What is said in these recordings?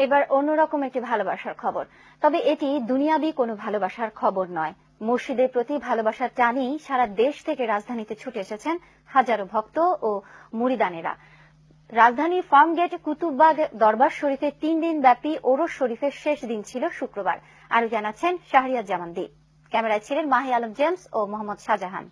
এবার অন্যরকম একটি ভালোবাসার খবর, তবে এটি দুনিয়াবি কোনো ভালোবাসার খবর নয়। মসজিদের প্রতি ভালোবাসার টানেই সারা দেশ থেকে রাজধানীতে ছুটে এসেছেন হাজারো ভক্ত ও মুরিদানেরা। রাজধানীর ফার্মগেট কুতুববাগ দরবার শরীফে 3 দিন ব্যাপী ওরস শরীফের শেষ দিন ছিল শুক্রবার। আরো জানাচ্ছেন শাহরিয়ার জামান দীপ। ক্যামেরায় ছিলেন মাহি আলম জেমস ও মোহাম্মদ শাহজাহান।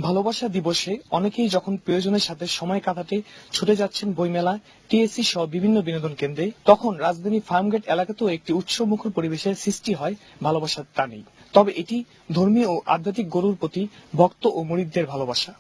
ভালোবাসা দিবসে অনেকেই যখন প্রিয়জনের সাথে সময় কাটাতে ছুটে যাচ্ছেন বইমেলা, টিএসসি সহ বিভিন্ন বিনোদন কেন্দ্রে, তখন রাজধানী ফার্মগেট এলাকাতেও একটি উৎসবমুখর পরিবেশের সৃষ্টি হয় ভালোবাসার টানেই। তবে এটি ধর্মীয় ও আধ্যাত্মিক গুরুর প্রতি ভক্ত ও মুরিদদের ভালোবাসা।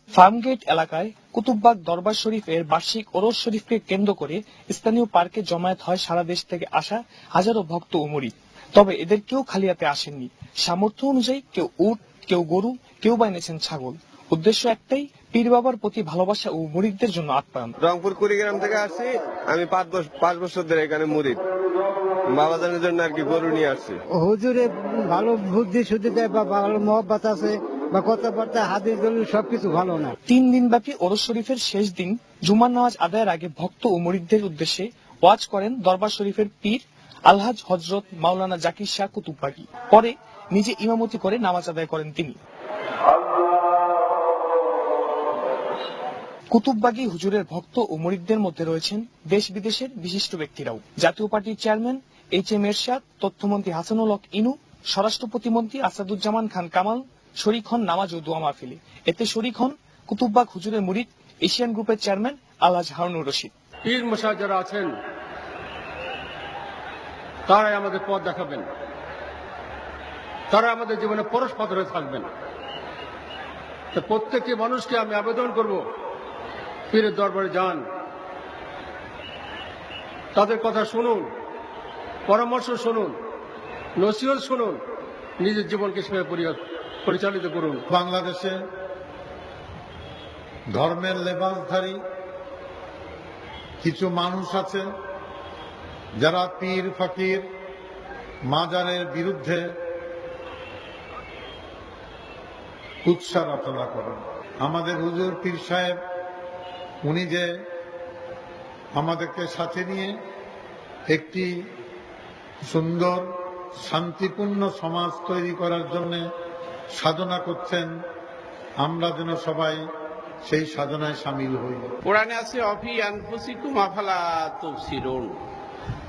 ফার্মগেট এলাকায় কুতুববাগ দরবার শরীফের বার্ষিক ওরস শরীফকে কেন্দ্র করে স্থানীয় পার্কে জমায়েত হয় সারা দেশ থেকে আসা হাজারো ভক্ত ও মুরিদ। তবে এদের কেউ খালি হাতে আসেননি। সামর্থ্য অনুযায়ী কেউ উট, কেউ গরু, কেউ বা এনেছেন ছাগল। উদ্দেশ্য একটাই, পীর বাবার প্রতি ভালোবাসা ও মুরিদদের জন্য আপ্যায়ন। রংপুর কুড়িগ্রাম থেকে আসছি, আমি 5 বছর ধরে এখানে মুরিদ। বাবাজানের জন্য আর কি গরু নিয়ে আসছি। হুজুরে ভালো বুদ্ধি শুদ্ধি দেয় বা ভালো মহব্বত আছে বা কথাবার্তা হাদিস দলিল সবকিছু ভালো না। 3 দিন ব্যাপী ওরস শরীফের শেষ দিন জুমার নামাজ আদায়ের আগে ভক্ত ও মুরিদদের উদ্দেশ্যে ওয়াজ করেন দরবার শরীফের পীর আলহাজ হযরত মাওলানা জাকির শাহ কুতুববাগী। পরে নিজে ইমামতি করে নামাজ আদায় করেন তিনি। কুতুববাগী হুজুরের ভক্ত ও মুরিদদের মধ্যে রয়েছেন দেশ বিদেশের বিশিষ্ট ব্যক্তিরাও। জাতীয় পার্টির চেয়ারম্যান HM এরশাদ, তথ্যমন্ত্রী হাসানুল হক ইনু, স্বরাষ্ট্র প্রতিমন্ত্রী আসাদুজ্জামান খান কামাল শরীক হন নামাজ ও দোয়া মাহফিলে। এতে শরীক হন কুতুববাগ হুজুরের মুরিদ এশিয়ান গ্রুপের চেয়ারম্যান আলহাজ হারুনুর রশিদ। পীর মশাই যারা আছেন তারাই আমাদের পথ দেখাবেন, তারা আমাদের জীবনে পরশপাত হয়ে থাকবেন। প্রত্যেকটি মানুষকে আমি আবেদন করব, পীরের দরবারে যান, তাদের কথা শুনুন, পরামর্শ শুনুন, নসিহত শুনুন, নিজের জীবনকে সেভাবে পরিচালিত করুন। বাংলাদেশে ধর্মের লেবাসধারী কিছু মানুষ আছে যারা পীর ফকির মাজারের বিরুদ্ধে কুৎসা রচনা করেন। আমাদের হুজুর পীর সাহেব উনি যে আমাদেরকে সাথে নিয়ে একটি সুন্দর শান্তিপূর্ণ সমাজ তৈরি করার জন্য সাধনা করছেন, আমরা যেন সবাই সেই সাধনায় সামিল হই। কোরআনে আছে অফি আনফুসিকুম আফালা তুবসিরুন,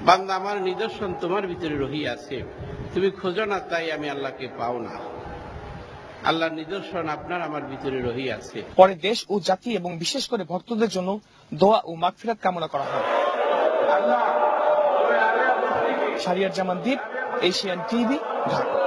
বান্দা আমার নিদর্শন তোমার ভিতরে রহিয়াছে, তুমি খোঁজো না তাই আমি আল্লাহকে পাও না। আল্লাহর নিদর্শন আপনার আমার ভিতরে রহিয়াছে। পরে দেশ ও জাতি এবং বিশেষ করে ভক্তদের জন্য দোয়া ও মাগফিরাত কামনা করা হয়। শাহরিয়ার জামান দীপ, এশিয়ান টিভি, ঢাকা।